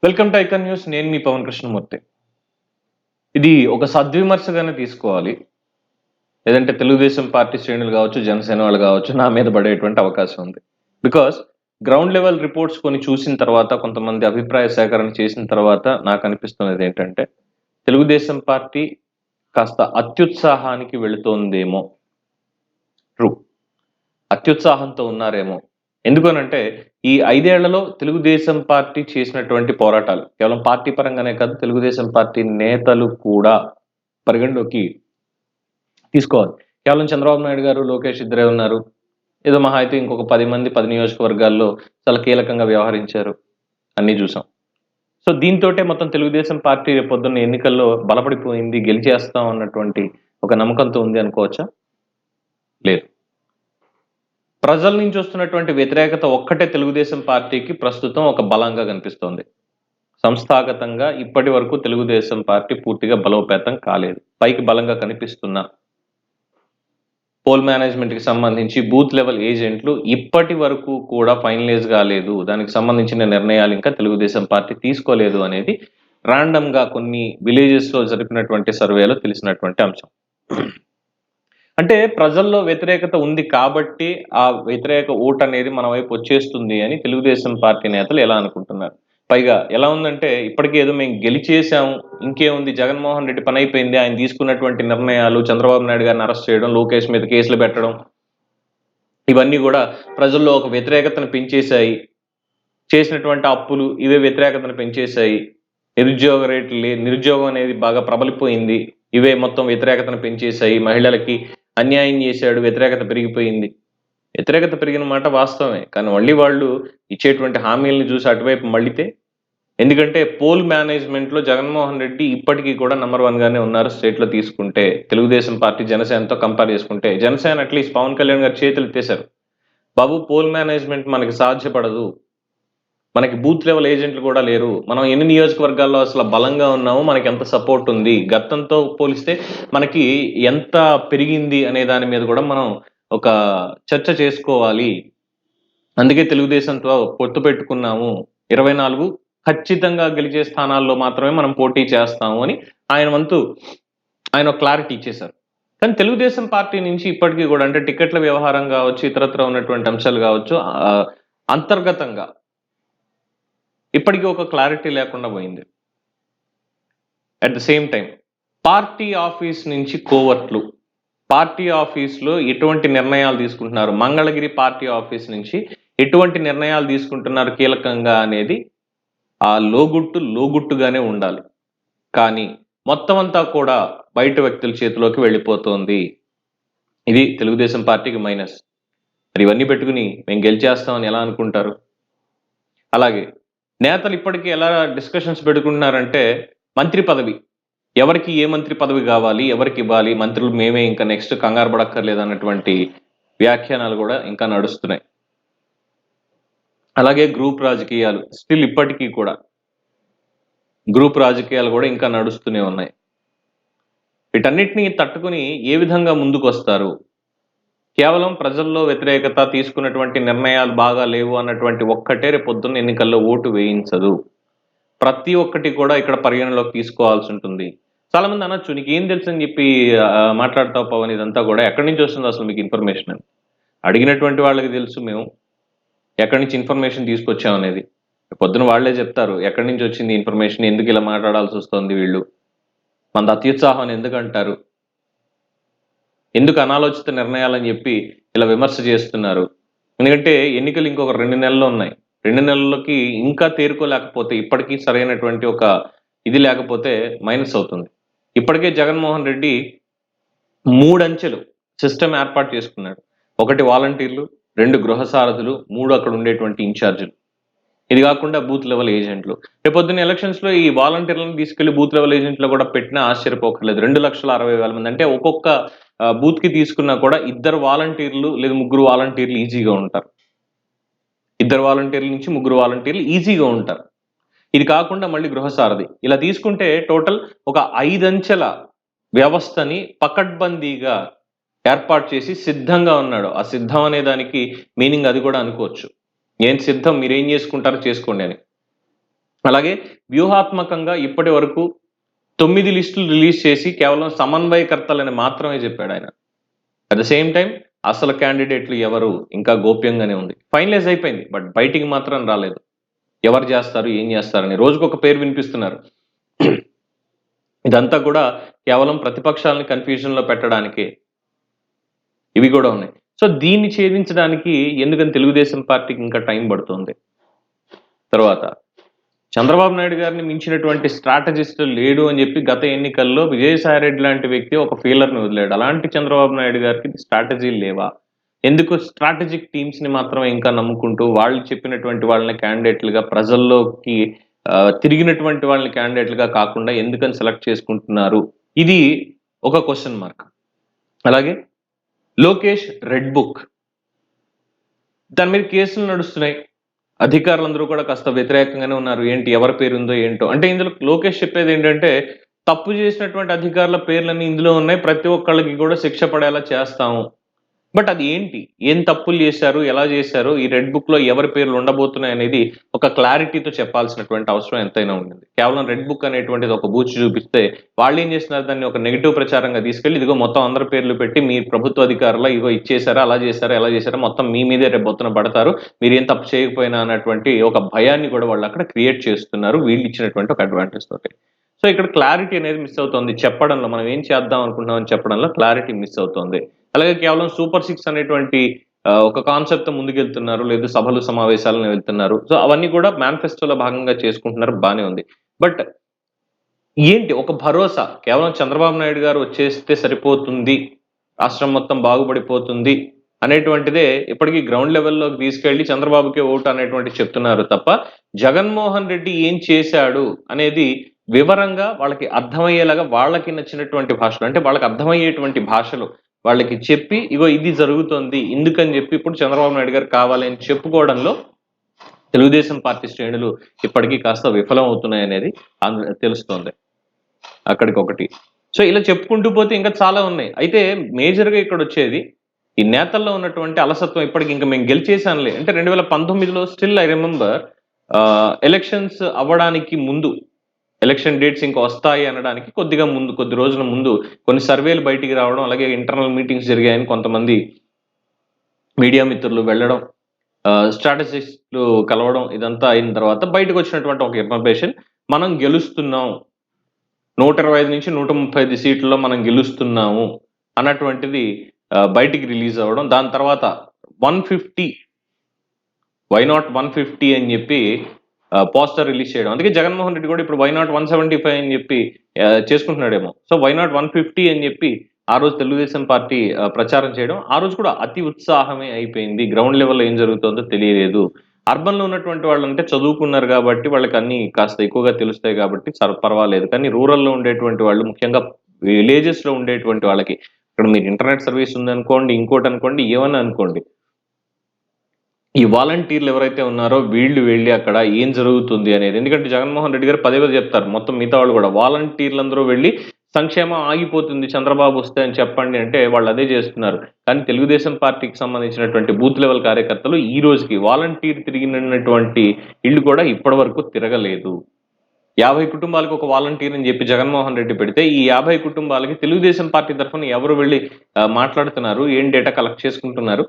Welcome to icon news. నేను మీ పవన్ కృష్ణమూర్తి. ఇది ఒక సద్విమర్శగానే తీసుకోవాలి. లేదంటే తెలుగుదేశం పార్టీ శ్రేణులు కావచ్చు, జనసేన వాళ్ళు కావచ్చు, నా మీద పడేటువంటి అవకాశం ఉంది. బికాస్ గ్రౌండ్ లెవెల్ రిపోర్ట్స్ కొన్ని చూసిన తర్వాత, కొంతమంది అభిప్రాయ సేకరణ చేసిన తర్వాత నాకు అనిపిస్తున్నది ఏంటంటే, తెలుగుదేశం పార్టీ కాస్త అత్యుత్సాహానికి వెళుతోందేమో. ట్రూ. అత్యుత్సాహంతో ఉన్నారేమో. ఎందుకనంటే ఈ 5 ఏళ్లలో తెలుగుదేశం పార్టీ చేసినటువంటి పోరాటాలు కేవలం పార్టీ పరంగానే కాదు, తెలుగుదేశం పార్టీ నేతలు కూడా పరిగణలోకి తీసుకోవాలి. కేవలం చంద్రబాబు నాయుడు గారు, లోకేష్ ఇద్దరే ఉన్నారు. ఏదో మహా అయితే ఇంకొక 10 మంది 10 నియోజకవర్గాల్లో చాలా కీలకంగా వ్యవహరించారు. అన్నీ చూసాం. సో దీంతోటే మొత్తం తెలుగుదేశం పార్టీ రేపొద్దున్న ఎన్నికల్లో బలపడిపోయింది, గెలిచేస్తాం అన్నటువంటి ఒక నమ్మకంతో ఉంది అనుకోవచ్చా? లేదు. ప్రజల నుంచి వస్తున్నటువంటి వ్యతిరేకత ఒక్కటే తెలుగుదేశం పార్టీకి ప్రస్తుతం ఒక బలంగా కనిపిస్తోంది. సంస్థాగతంగా ఇప్పటి వరకు తెలుగుదేశం పార్టీ పూర్తిగా బలోపేతం కాలేదు. పైకి బలంగా కనిపిస్తున్న పోల్ మేనేజ్మెంట్ కి సంబంధించి బూత్ లెవెల్ ఏజెంట్లు ఇప్పటి వరకు కూడా ఫైనలైజ్ కాలేదు. దానికి సంబంధించిన నిర్ణయాలు ఇంకా తెలుగుదేశం పార్టీ తీసుకోలేదు అనేది రాండమ్ గా కొన్ని విలేజెస్ లో జరిపినటువంటి సర్వేలో తెలిసినటువంటి అంశం. అంటే ప్రజల్లో వ్యతిరేకత ఉంది కాబట్టి ఆ వ్యతిరేక ఓటు అనేది మన వైపు వచ్చేస్తుంది అని తెలుగుదేశం పార్టీ నేతలు ఎలా అనుకుంటున్నారు. పైగా ఎలా ఉందంటే ఇప్పటికే ఏదో మేము గెలిచేసాం, ఇంకేముంది, జగన్మోహన్ రెడ్డి పని అయిపోయింది, ఆయన తీసుకున్నటువంటి నిర్ణయాలు, చంద్రబాబు నాయుడు గారిని అరెస్ట్ చేయడం, లోకేష్ మీద కేసులు పెట్టడం, ఇవన్నీ కూడా ప్రజల్లో ఒక వ్యతిరేకతను పెంచేశాయి. చేసినటువంటి అప్పులు ఇవే వ్యతిరేకతను పెంచేశాయి. నిరుద్యోగం అనేది బాగా ప్రబలిపోయింది, ఇవే మొత్తం వ్యతిరేకతను పెంచేశాయి. మహిళలకి అన్యాయం చేశాడు, వ్యతిరేకత పెరిగిపోయింది. వ్యతిరేకత పెరిగిన మాట వాస్తవమే, కానీ మళ్ళీ వాళ్ళు ఇచ్చేటువంటి హామీలను చూసి అటువైపు మళ్ళితే, ఎందుకంటే పోల్ మేనేజ్మెంట్ లో జగన్మోహన్ రెడ్డి ఇప్పటికీ కూడా నంబర్ 1 గానే ఉన్నారు. స్టేట్ లో తీసుకుంటే తెలుగుదేశం పార్టీ జనసేనతో కంపేర్ చేసుకుంటే, జనసేన అట్లీస్ట్ పవన్ కళ్యాణ్ గారు చేతులు ఎత్తేశారు. బాబు, పోల్ మేనేజ్మెంట్ మనకి సాధ్యపడదు, మనకి బూత్ లెవెల్ ఏజెంట్లు కూడా లేరు, మనం ఎన్ని నియోజకవర్గాల్లో అసలు బలంగా ఉన్నాము, మనకి ఎంత సపోర్ట్ ఉంది, గతంతో పోలిస్తే మనకి ఎంత పెరిగింది అనే దాని మీద కూడా మనం ఒక చర్చ చేసుకోవాలి. అందుకే తెలుగుదేశంతో పొత్తు పెట్టుకున్నాము, 24 ఖచ్చితంగా గెలిచే స్థానాల్లో మాత్రమే మనం పోటీ చేస్తాము అని ఆయన క్లారిటీ ఇచ్చేశారు. కానీ తెలుగుదేశం పార్టీ నుంచి ఇప్పటికీ కూడా, అంటే టికెట్ల వ్యవహారం కావచ్చు, ఇతరత్ర ఉన్నటువంటి అంశాలు కావచ్చు, అంతర్గతంగా ఇప్పటికీ ఒక క్లారిటీ లేకుండా పోయింది. At the same time party office నుంచి కోవర్ట్లు, పార్టీ ఆఫీస్లో ఎటువంటి నిర్ణయాలు తీసుకుంటున్నారు, మంగళగిరి పార్టీ ఆఫీస్ నుంచి ఎటువంటి నిర్ణయాలు తీసుకుంటున్నారు కీలకంగా అనేది ఆ లోగుట్టుగానే ఉండాలి. కానీ మొత్తం అంతా కూడా బయట వ్యక్తుల చేతిలోకి వెళ్ళిపోతుంది. ఇది తెలుగుదేశం పార్టీకి మైనస్. మరి ఇవన్నీ పెట్టుకుని మేము గెలిచేస్తామని ఎలా అనుకుంటారు? అలాగే నేతలు ఇప్పటికీ ఎలా డిస్కషన్స్ పెట్టుకుంటున్నారంటే, మంత్రి పదవి ఎవరికి, ఏ మంత్రి పదవి కావాలి, ఎవరికి ఇవ్వాలి, మంత్రులు మేమే, ఇంకా నెక్స్ట్ కంగారు పడక్కర్లేదు అన్నటువంటి వ్యాఖ్యానాలు కూడా ఇంకా నడుస్తున్నాయి. అలాగే గ్రూప్ రాజకీయాలు స్టిల్ ఇప్పటికీ కూడా గ్రూప్ రాజకీయాలు కూడా ఇంకా నడుస్తూనే ఉన్నాయి. వీటన్నిటిని తట్టుకుని ఏ విధంగా ముందుకు వస్తారు? కేవలం ప్రజల్లో వ్యతిరేకత, తీసుకున్నటువంటి నిర్ణయాలు బాగా లేవు అన్నటువంటి ఒక్కటే రేపొద్దున్న ఎన్నికల్లో ఓటు వేయించదు. ప్రతి ఒక్కటి కూడా ఇక్కడ పరిగణలోకి తీసుకోవాల్సి ఉంటుంది. చాలా మంది అనొచ్చు, నీకు ఏం తెలుసు అని చెప్పి మాట్లాడతావు పవన్, ఇదంతా కూడా ఎక్కడి నుంచి వస్తుంది అసలు మీకు ఇన్ఫర్మేషన్ అని. అడిగినటువంటి వాళ్ళకి తెలుసు మేము ఎక్కడి నుంచి ఇన్ఫర్మేషన్ తీసుకొచ్చాం అనేది. పొద్దున వాళ్లే చెప్తారు ఎక్కడి నుంచి వచ్చింది ఇన్ఫర్మేషన్, ఎందుకు ఇలా మాట్లాడాల్సి వస్తుంది, వీళ్ళు మన అత్యుత్సాహం ఎందుకు అంటారు, ఎందుకు అనాలోచిత నిర్ణయాలని చెప్పి ఇలా విమర్శ చేస్తున్నారు. ఎందుకంటే ఎన్నికలు ఇంకొక 2 నెలలు ఉన్నాయి. 2 నెలలకి ఇంకా తేరుకోలేకపోతే, ఇప్పటికీ సరైనటువంటి ఒక ఇది లేకపోతే మైనస్ అవుతుంది. ఇప్పటికే జగన్మోహన్ రెడ్డి 3 అంచెలు సిస్టమ్ ఏర్పాటు చేసుకున్నాడు. 1 వాలంటీర్లు, 2 గృహ సారథులు, 3 అక్కడ ఉండేటువంటి ఇన్ఛార్జీలు. ఇది కాకుండా బూత్ లెవెల్ ఏజెంట్లు. రేపొద్దున్న ఎలక్షన్స్ లో ఈ వాలంటీర్లను తీసుకెళ్లి బూత్ లెవెల్ ఏజెంట్లు కూడా పెట్టినా ఆశ్చర్యపోకర్లేదు. 2,60,000 మంది, అంటే ఒక్కొక్క బూత్ కి తీసుకున్నా కూడా 2 వాలంటీర్లు లేదా 3 వాలంటీర్లు ఈజీగా ఉంటారు. 2 వాలంటీర్ల నుంచి 3 వాలంటీర్లు ఈజీగా ఉంటారు. ఇది కాకుండా మళ్ళీ గృహసారథి, ఇలా తీసుకుంటే టోటల్ ఒక 5 అంచెల వ్యవస్థని పకడ్బందీగా ఏర్పాటు చేసి సిద్ధంగా ఉన్నాడు. ఆ సిద్ధం అనే దానికి మీనింగ్ అది కూడా అనుకోవచ్చు. ఏం సిద్ధం, మీరేం చేసుకుంటారో చేసుకోండి అని. అలాగే వ్యూహాత్మకంగా ఇప్పటి వరకు 9 లిస్టులు రిలీజ్ చేసి కేవలం సమన్వయకర్తలని మాత్రమే చెప్పాడు ఆయన. అట్ ద సేమ్ టైం అసలు క్యాండిడేట్లు ఎవరు ఇంకా గోప్యంగానే ఉంది. ఫైనలైజ్ అయిపోయింది. బట్ బయటికి మాత్రం రాలేదు. ఎవరు చేస్తారు, ఏం చేస్తారని రోజుకొక పేరు వినిపిస్తున్నారు. ఇదంతా కూడా కేవలం ప్రతిపక్షాలని కన్ఫ్యూజన్‌లో పెట్టడానికే. ఇవి కూడా ఉన్నాయి. సో దీన్ని ఛేదించడానికి ఎందుకని తెలుగుదేశం పార్టీకి ఇంకా టైం పడుతుంది. తర్వాత చంద్రబాబు నాయుడు గారిని మించినటువంటి స్ట్రాటజిస్ట్ లేడు అని చెప్పి గత ఎన్నికల్లో విజయసాయి రెడ్డి లాంటి వ్యక్తి ఒక ఫీలర్‌ని వదిలాడు. అలాంటి చంద్రబాబు నాయుడు గారికి స్ట్రాటజీలు లేవా? ఎందుకు స్ట్రాటజిక్ టీమ్స్ ని మాత్రమే ఇంకా నమ్ముకుంటూ వాళ్ళు చెప్పినటువంటి వాళ్ళని క్యాండిడేట్లుగా ప్రజల్లోకి తిరిగినటువంటి వాళ్ళని క్యాండిడేట్లుగా కాకుండా ఎందుకని సెలెక్ట్ చేసుకుంటున్నారు? ఇది ఒక క్వశ్చన్ మార్క్. అలాగే లోకేష్ రెడ్ బుక్ దాని మీద కేసులు నడుస్తున్నాయి. అధికారులందరూ కూడా కాస్త వ్యతిరేకంగానే ఉన్నారు. ఏంటి ఎవరి పేరు ఉందో ఏంటో. అంటే ఇందులో లోకేష్ చెప్పేది ఏంటంటే తప్పు చేసినటువంటి అధికారుల పేర్లన్నీ ఇందులో ఉన్నాయి. ప్రతి ఒక్కళ్ళకి కూడా శిక్ష పడేలా చేస్తాము. బట్ అది ఏంటి? ఏం తప్పులు చేశారు? ఎలా చేశారు? ఈ రెడ్ బుక్‌లో ఎవరి పేర్లు ఉండబోతున్నాయి అనేది ఒక క్లారిటీతో చెప్పాల్సినటువంటి అవసరం ఎంతైనా ఉండింది. కేవలం రెడ్ బుక్ అనేటువంటిది ఒక బూచి చూపిస్తే వాళ్ళేం చేస్తున్నారు, దాన్ని ఒక నెగెటివ్ ప్రచారంగా తీసుకెళ్ళి ఇదిగో మొత్తం అందరి పేర్లు పెట్టి మీ ప్రభుత్వ అధికారులు ఇగో ఇచ్చేసారా, అలా చేశారా, ఎలా చేశారా, మొత్తం మీ మీదే రేపు పొద్దున పడతారు. మీరేం తప్పు చేయకపోయినా అన్నటువంటి ఒక భయాన్ని కూడా వాళ్ళు అక్కడ క్రియేట్ చేస్తున్నారు. వీళ్ళు ఇచ్చినటువంటి ఒక అడ్వాంటేజ్ తోటి. సో ఇక్కడ క్లారిటీ అనేది మిస్ అవుతుంది. చెప్పడంలో మనం ఏం చేద్దాం అనుకుంటున్నాం అని చెప్పడంలో క్లారిటీ మిస్ అవుతుంది. అలాగే కేవలం సూపర్ 6 అనేటువంటి ఒక కాన్సెప్ట్ ముందుకెళ్తున్నారు. లేదు సభలు సమావేశాలను వెళ్తున్నారు. సో అవన్నీ కూడా మేనిఫెస్టోలో భాగంగా చేసుకుంటున్నారు. బానే ఉంది. బట్ ఏంటి ఒక భరోసా కేవలం చంద్రబాబు నాయుడు గారు వచ్చేస్తే సరిపోతుంది, రాష్ట్రం మొత్తం బాగుపడిపోతుంది అనేటువంటిదే ఇప్పటికీ గ్రౌండ్ లెవెల్లోకి తీసుకెళ్లి చంద్రబాబుకే ఓటు అనేటువంటి చెప్తున్నారు తప్ప జగన్మోహన్ రెడ్డి ఏం చేశాడు అనేది వివరంగా వాళ్ళకి అర్థమయ్యేలాగా వాళ్ళకి నచ్చినటువంటి భాషలో అంటే వాళ్ళకి అర్థమయ్యేటువంటి భాషలో వాళ్ళకి చెప్పి ఇగో ఇది జరుగుతోంది ఇందుకని చెప్పి ఇప్పుడు చంద్రబాబు నాయుడు గారు కావాలి అని చెప్పుకోవడంలో తెలుగుదేశం పార్టీ శ్రేణులు ఇప్పటికీ కాస్త విఫలం అవుతున్నాయి అనేది తెలుస్తోంది. అక్కడికి ఒకటి. సో ఇలా చెప్పుకుంటూ పోతే ఇంకా చాలా ఉన్నాయి. అయితే మేజర్ గా ఇక్కడ వచ్చేది ఈ నేతల్లో ఉన్నటువంటి అలసత్వం. ఇప్పటికి ఇంకా మేము గెలిచేసానులే అంటే 2019లో స్టిల్ ఐ రిమెంబర్ ఎలక్షన్స్ అవ్వడానికి ముందు ఎలక్షన్ డేట్స్ ఇంకా వస్తాయి అనడానికి కొద్దిగా ముందు కొద్ది రోజుల ముందు కొన్ని సర్వేలు బయటికి రావడం, అలాగే ఇంటర్నల్ మీటింగ్స్ జరిగాయని కొంతమంది మీడియా మిత్రులు వెళ్ళడం, స్ట్రాటజిస్టులు కలవడం, ఇదంతా అయిన తర్వాత బయటకు వచ్చినటువంటి ఒక ఇన్ఫర్మేషన్ మనం గెలుస్తున్నాం, 125 నుంచి 135 సీట్లలో మనం గెలుస్తున్నాము అన్నటువంటిది బయటికి రిలీజ్ అవ్వడం. దాని తర్వాత 150 వై నాట్ 150 అని చెప్పి పోస్టర్ రిలీజ్ చేయడం. అందుకే జగన్మోహన్ రెడ్డి కూడా ఇప్పుడు వై నాట్ 175 అని చెప్పి చేసుకుంటున్నాడేమో. సో వై నాట్ 150 అని చెప్పి ఆ రోజు తెలుగుదేశం పార్టీ ప్రచారం చేయడం, ఆ రోజు కూడా అతి ఉత్సాహమే అయిపోయింది. గ్రౌండ్ లెవెల్లో ఏం జరుగుతుందో తెలియలేదు. అర్బన్ లో ఉన్నటువంటి వాళ్ళు అంటే చదువుకున్నారు కాబట్టి వాళ్ళకి అన్ని కాస్త ఎక్కువగా తెలుస్తాయి కాబట్టి పర్వాలేదు. కానీ రూరల్ లో ఉండేటువంటి వాళ్ళు, ముఖ్యంగా విలేజెస్ లో ఉండేటువంటి వాళ్ళకి ఇక్కడ మీరు ఇంటర్నెట్ సర్వీస్ ఉందనుకోండి, ఇంకోటి అనుకోండి, ఏమన్నా అనుకోండి, ఈ వాలంటీర్లు ఎవరైతే ఉన్నారో వీళ్ళు వెళ్ళి అక్కడ ఏం జరుగుతుంది అనేది, ఎందుకంటే జగన్మోహన్ రెడ్డి గారు పదే చెప్తారు, మొత్తం మిగతా వాళ్ళు కూడా వాలంటీర్లందరూ వెళ్ళి సంక్షేమం ఆగిపోతుంది చంద్రబాబు వస్తే అని చెప్పండి అంటే వాళ్ళు అదే చేస్తున్నారు. కానీ తెలుగుదేశం పార్టీకి సంబంధించినటువంటి బూత్ లెవెల్ కార్యకర్తలు ఈ రోజుకి వాలంటీర్ తిరిగినటువంటి ఇళ్ళు కూడా ఇప్పటి వరకు తిరగలేదు. 50 కుటుంబాలకు ఒక వాలంటీర్ అని చెప్పి జగన్మోహన్ రెడ్డి పెడితే ఈ 50 కుటుంబాలకి తెలుగుదేశం పార్టీ తరఫున ఎవరు వెళ్ళి మాట్లాడుతున్నారు, ఏం డేటా కలెక్ట్ చేసుకుంటున్నారు,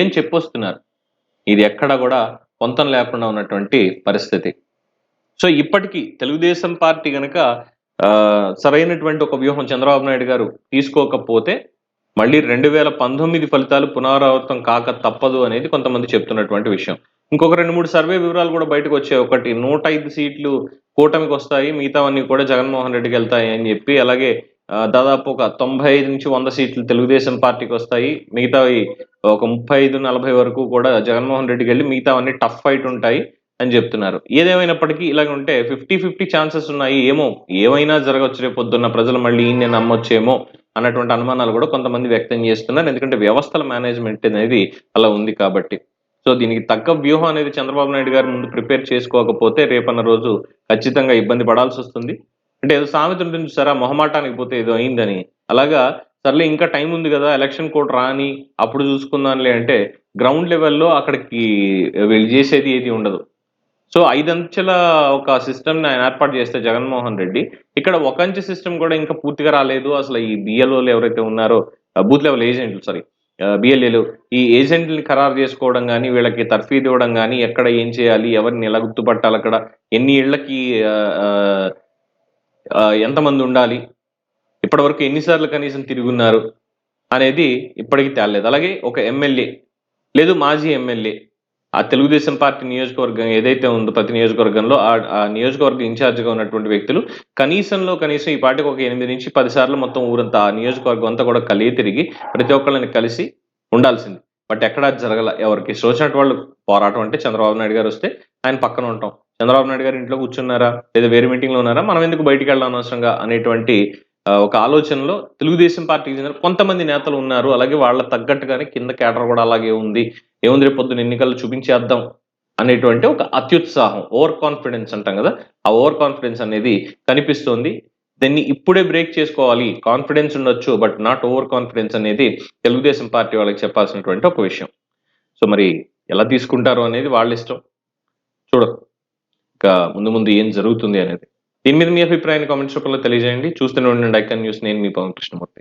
ఏం చెప్పొస్తున్నారు? ఇది ఎక్కడ కూడా పొంతం లేకుండా ఉన్నటువంటి పరిస్థితి. సో ఇప్పటికీ తెలుగుదేశం పార్టీ కనుక సరైనటువంటి ఒక వ్యూహం చంద్రబాబు నాయుడు గారు తీసుకోకపోతే మళ్ళీ 2019 ఫలితాలు పునరావృతం కాక తప్పదు అనేది కొంతమంది చెప్తున్నటువంటి విషయం. ఇంకొక 2-3 సర్వే వివరాలు కూడా బయటకు వచ్చాయి. ఒకటి 105 సీట్లు కూటమికి వస్తాయి, మిగతావన్నీ కూడా జగన్మోహన్ రెడ్డికి వెళ్తాయి అని చెప్పి, అలాగే దాదాపు ఒక 95 నుంచి 100 సీట్లు తెలుగుదేశం పార్టీకి వస్తాయి, మిగతావి ఒక 35-40 వరకు కూడా జగన్మోహన్ రెడ్డికి వెళ్ళి మిగతావన్నీ టఫ్ ఫైట్ ఉంటాయి అని చెప్తున్నారు. ఏదేమైనప్పటికీ ఇలాగ ఉంటే 50-50 ఛాన్సెస్ ఉన్నాయి. ఏమో ఏమైనా జరగవచ్చు, రేపు పొద్దున్న ప్రజలు మళ్ళీ ఈయన్ని నమ్మొచ్చేమో అన్నటువంటి అనుమానాలు కూడా కొంతమంది వ్యక్తం చేస్తున్నారు. ఎందుకంటే వ్యవస్థల మేనేజ్మెంట్ అనేది అలా ఉంది కాబట్టి. సో దీనికి తగ్గ వ్యూహం అనేది చంద్రబాబు నాయుడు గారు ముందు ప్రిపేర్ చేసుకోకపోతే రేపన్న రోజు ఖచ్చితంగా ఇబ్బంది పడాల్సి వస్తుంది. అంటే ఏదో సామెత ఉంటుంది చూసారా, మొహమాటానికి పోతే ఏదో అయిందని. అలాగా సర్లే ఇంకా టైం ఉంది కదా, ఎలక్షన్ కోడ్ రాని అప్పుడు చూసుకుందాంలే అంటే గ్రౌండ్ లెవెల్లో అక్కడికి వీళ్ళు చేసేది ఏది ఉండదు. సో 5 అంచెల ఒక సిస్టమ్‌ని ఆయన ఏర్పాటు చేస్తే జగన్మోహన్ రెడ్డి, ఇక్కడ ఒక అంచె సిస్టమ్ కూడా ఇంకా పూర్తిగా రాలేదు. అసలు ఈ బిఎల్ఓలు ఎవరైతే ఉన్నారో బూత్ లెవెల్ ఏజెంట్లు సారీ బిఎల్ఏలు ఈ ఏజెంట్‌లని ఖరారు చేసుకోవడం గాని, వీళ్ళకి తర్ఫీదు ఇవ్వడం గాని, ఎక్కడ ఏం చేయాలి? ఎవరిని ఎలా గుర్తుపట్టాలక్కడ? ఎన్ని ఇళ్ళకి ఆహ్, ఆహ్, ఎంతమంది ఉండాలి? ఇప్పటివరకు ఎన్ని సార్లు కనీసం తిరుగున్నారు? అనేది ఇప్పటికి తేలలేదు. అలాగే ఒక ఎమ్మెల్యే లేదు మాజీ ఎమ్మెల్యే ఆ తెలుగుదేశం పార్టీ నియోజకవర్గం ఏదైతే ఉందో ప్రతి నియోజకవర్గంలో ఆ నియోజకవర్గ ఇన్ఛార్జ్‌గా ఉన్నటువంటి వ్యక్తులు కనీసం ఈ పాటికి ఒక 8-10 సార్లు మొత్తం ఊరంతా ఆ నియోజకవర్గం అంతా కూడా కలియ తిరిగి ప్రతి ఒక్కళ్ళని కలిసి ఉండాల్సింది. బట్ ఎక్కడ అది జరగల. ఎవరికి ఇష్టం వచ్చినట్టు వాళ్ళు పోరాటం అంటే చంద్రబాబు నాయుడు గారొస్తే ఆయన పక్కన ఉంటాం. చంద్రబాబు నాయుడు గారు ఇంట్లో కూర్చున్నారా? లేదా వేరే మీటింగ్‌లో ఉన్నారా? మనం ఎందుకు బయటికెళ్ళడం అనవసరంగా అనేటువంటి ఒక ఆలోచనలో తెలుగుదేశం పార్టీకి చెందిన కొంతమంది నేతలు ఉన్నారు. అలాగే వాళ్ళకి తగ్గట్టుగానే కింద కేడర్ కూడా అలాగే ఉంది. ఏముంది రేపు పొద్దున్న ఎన్నికల్లో చూపించేద్దాం అనేటువంటి ఒక అత్యుత్సాహం, ఓవర్ కాన్ఫిడెన్స్ అంటాం గదా! ఆ ఓవర్ కాన్ఫిడెన్స్ అనేది కనిపిస్తోంది. దీన్ని ఇప్పుడే బ్రేక్ చేసుకోవాలి. కాన్ఫిడెన్స్ ఉండొచ్చు. బట్ నాట్ ఓవర్ కాన్ఫిడెన్స్ అనేది తెలుగుదేశం పార్టీ వాళ్ళకి చెప్పాల్సినటువంటి ఒక విషయం. సో, మరి ఎలా తీసుకుంటారో అనేది వాళ్ళిష్టం. చూడాలి. ఇంకా ముందు ముందు ఏం జరుగుతుంది అనేది. దీని మీద మీ అభిప్రాయాన్ని కామెంట్స్ రూపంలో తెలియజేయండి. చూస్తూనే ఉండండి ఐకాన్ న్యూస్. నేను మీ పవన్ కృష్ణమూర్తి.